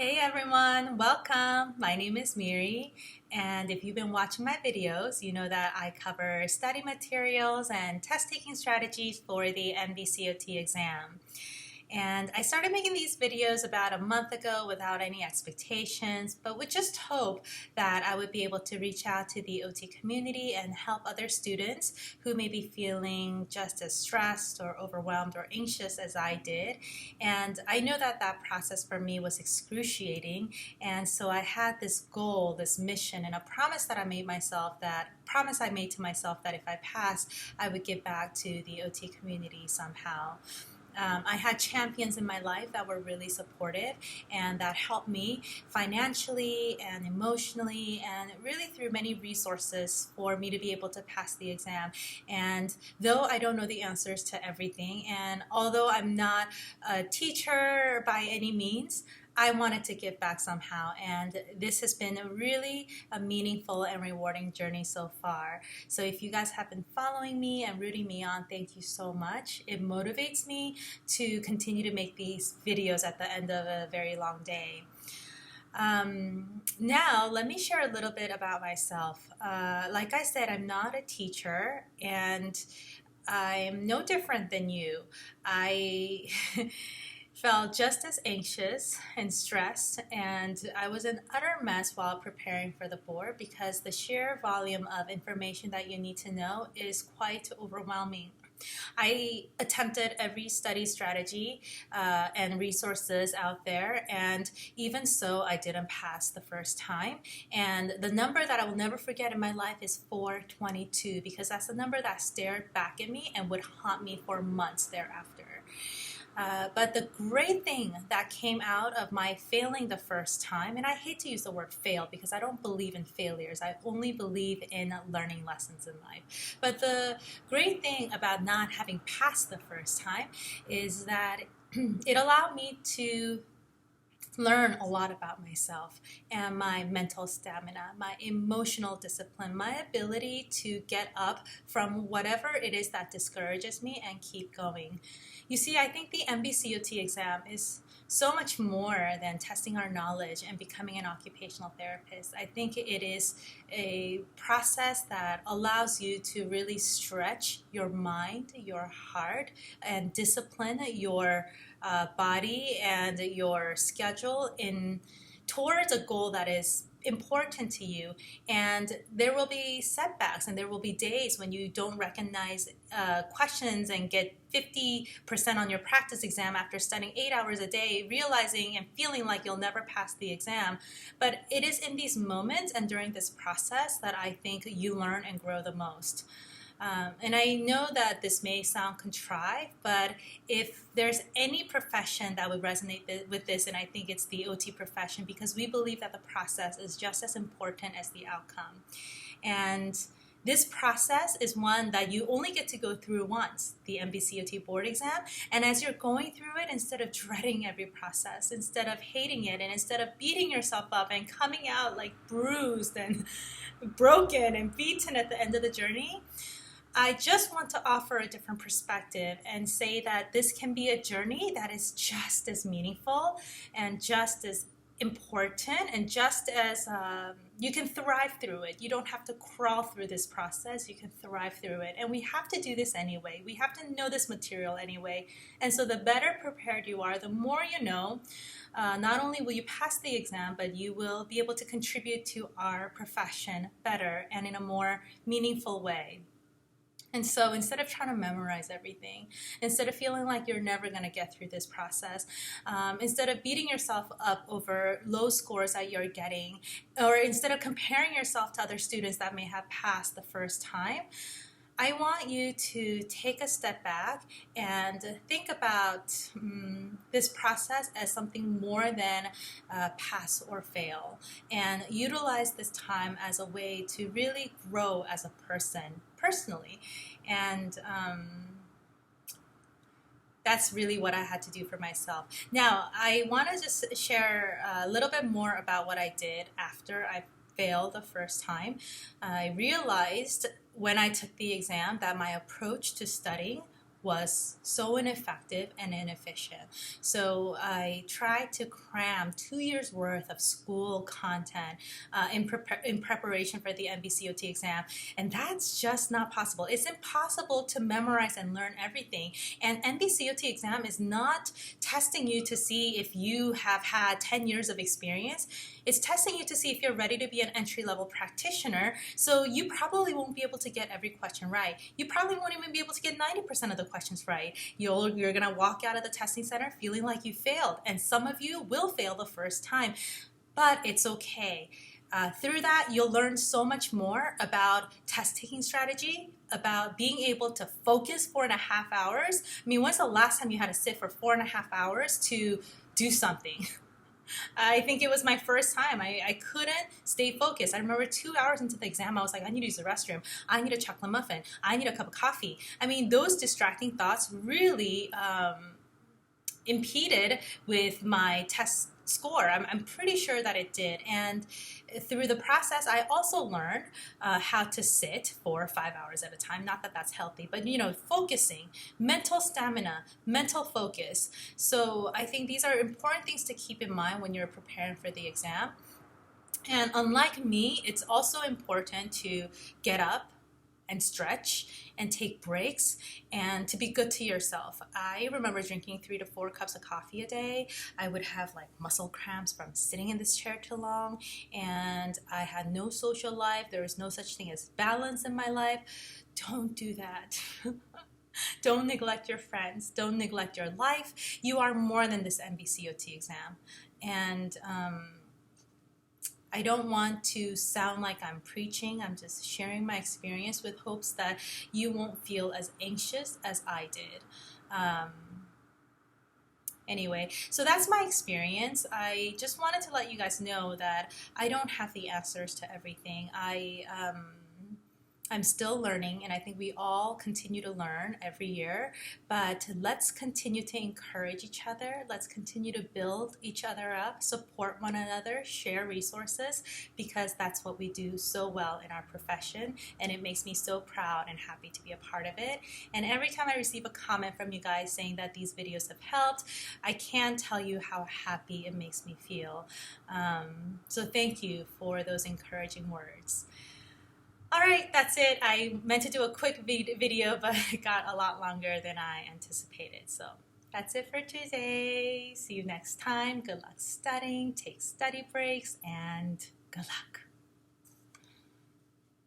Hey everyone, welcome. My name is Miri, and if you've been watching my videos, you know that I cover study materials and test taking strategies for the NBCOT exam. And I started making these videos about a month ago without any expectations, but with just hope that I would be able to reach out to the OT community and help other students who may be feeling just as stressed or overwhelmed or anxious as I did. And I know that that process for me was excruciating. And so I had this goal, this mission, and a promise that I made to myself that if I passed, I would give back to the OT community somehow. I had champions in my life that were really supportive and that helped me financially and emotionally and really through many resources for me to be able to pass the exam. And though I don't know the answers to everything, and although I'm not a teacher by any means, I wanted to give back somehow, and this has been a meaningful and rewarding journey so far. So if you guys have been following me and rooting me on, thank you so much. It motivates me to continue to make these videos at the end of a very long day. Now, let me share a little bit about myself. Like I said, I'm not a teacher, and I'm no different than you. I felt just as anxious and stressed, and I was an utter mess while preparing for the board because the sheer volume of information that you need to know is quite overwhelming. I attempted every study strategy and resources out there, and even so, I didn't pass the first time. And the number that I will never forget in my life is 422, because that's the number that stared back at me and would haunt me for months thereafter. But the great thing that came out of my failing the first time, and I hate to use the word fail because I don't believe in failures. I only believe in learning lessons in life. But the great thing about not having passed the first time is that it allowed me to learn a lot about myself and my mental stamina, my emotional discipline, my ability to get up from whatever it is that discourages me and keep going. You see, I think the NBCOT exam is so much more than testing our knowledge and becoming an occupational therapist. I think it is a process that allows you to really stretch your mind, your heart, and discipline your body and your schedule in towards a goal that is important to you. And there will be setbacks and there will be days when you don't recognize questions and get 50% on your practice exam after studying 8 hours a day, realizing and feeling like you'll never pass the exam. But it is in these moments and during this process that I think you learn and grow the most. And I know that this may sound contrived, but if there's any profession that would resonate with this, and I think it's the OT profession, because we believe that the process is just as important as the outcome. And this process is one that you only get to go through once, the NBCOT board exam. And as you're going through it, instead of dreading every process, instead of hating it, and instead of beating yourself up and coming out like bruised and broken and beaten at the end of the journey, I just want to offer a different perspective and say that this can be a journey that is just as meaningful and just as important and just as you can thrive through it. You don't have to crawl through this process. You can thrive through it. And we have to do this anyway. We have to know this material anyway. And so the better prepared you are, the more you know, not only will you pass the exam, but you will be able to contribute to our profession better and in a more meaningful way. And so instead of trying to memorize everything, instead of feeling like you're never going to get through this process, instead of beating yourself up over low scores that you're getting, or instead of comparing yourself to other students that may have passed the first time, I want you to take a step back and think about this process as something more than pass or fail, and utilize this time as a way to really grow as a person personally. And that's really what I had to do for myself. Now, I want to just share a little bit more about what I did after I failed the first time. I realized when I took the exam that my approach to studying was so ineffective and inefficient. So I tried to cram 2 years worth of school content in preparation for the NBCOT exam, and that's just not possible. It's impossible to memorize and learn everything. And NBCOT exam is not testing you to see if you have had 10 years of experience. It's testing you to see if you're ready to be an entry-level practitioner. So you probably won't be able to get every question right. You probably won't even be able to get 90% of the questions right. You're gonna walk out of the testing center feeling like you failed, and some of you will fail the first time, but it's okay. Through that, you'll learn so much more about test taking strategy, about being able to focus 4.5 hours. I mean, when's the last time you had to sit for 4.5 hours to do something? I think it was my first time. I couldn't stay focused. I remember 2 hours into the exam, I was like, I need to use the restroom. I need a chocolate muffin. I need a cup of coffee. I mean, those distracting thoughts really impeded with my test score. I'm pretty sure that it did. And through the process, I also learned how to sit for 5 hours at a time. Not that that's healthy, but focusing, mental stamina, mental focus. So I think these are important things to keep in mind when you're preparing for the exam. And unlike me, it's also important to get up and stretch and take breaks and to be good to yourself. I remember drinking 3 to 4 cups of coffee a day. I would have like muscle cramps from sitting in this chair too long, and I had no social life. There was no such thing as balance in my life. Don't do that. Don't neglect your friends. Don't neglect your life. You are more than this NBCOT exam. And I don't want to sound like I'm preaching. I'm just sharing my experience with hopes that you won't feel as anxious as I did. Anyway, so that's my experience. I just wanted to let you guys know that I don't have the answers to everything. I'm still learning, and I think we all continue to learn every year, but let's continue to encourage each other. Let's continue to build each other up, support one another, share resources, because that's what we do so well in our profession, and it makes me so proud and happy to be a part of it. And every time I receive a comment from you guys saying that these videos have helped, I can't tell you how happy it makes me feel. So thank you for those encouraging words. All right, that's it. I meant to do a quick video, but it got a lot longer than I anticipated. So that's it for today. See you next time. Good luck studying, take study breaks, and good luck.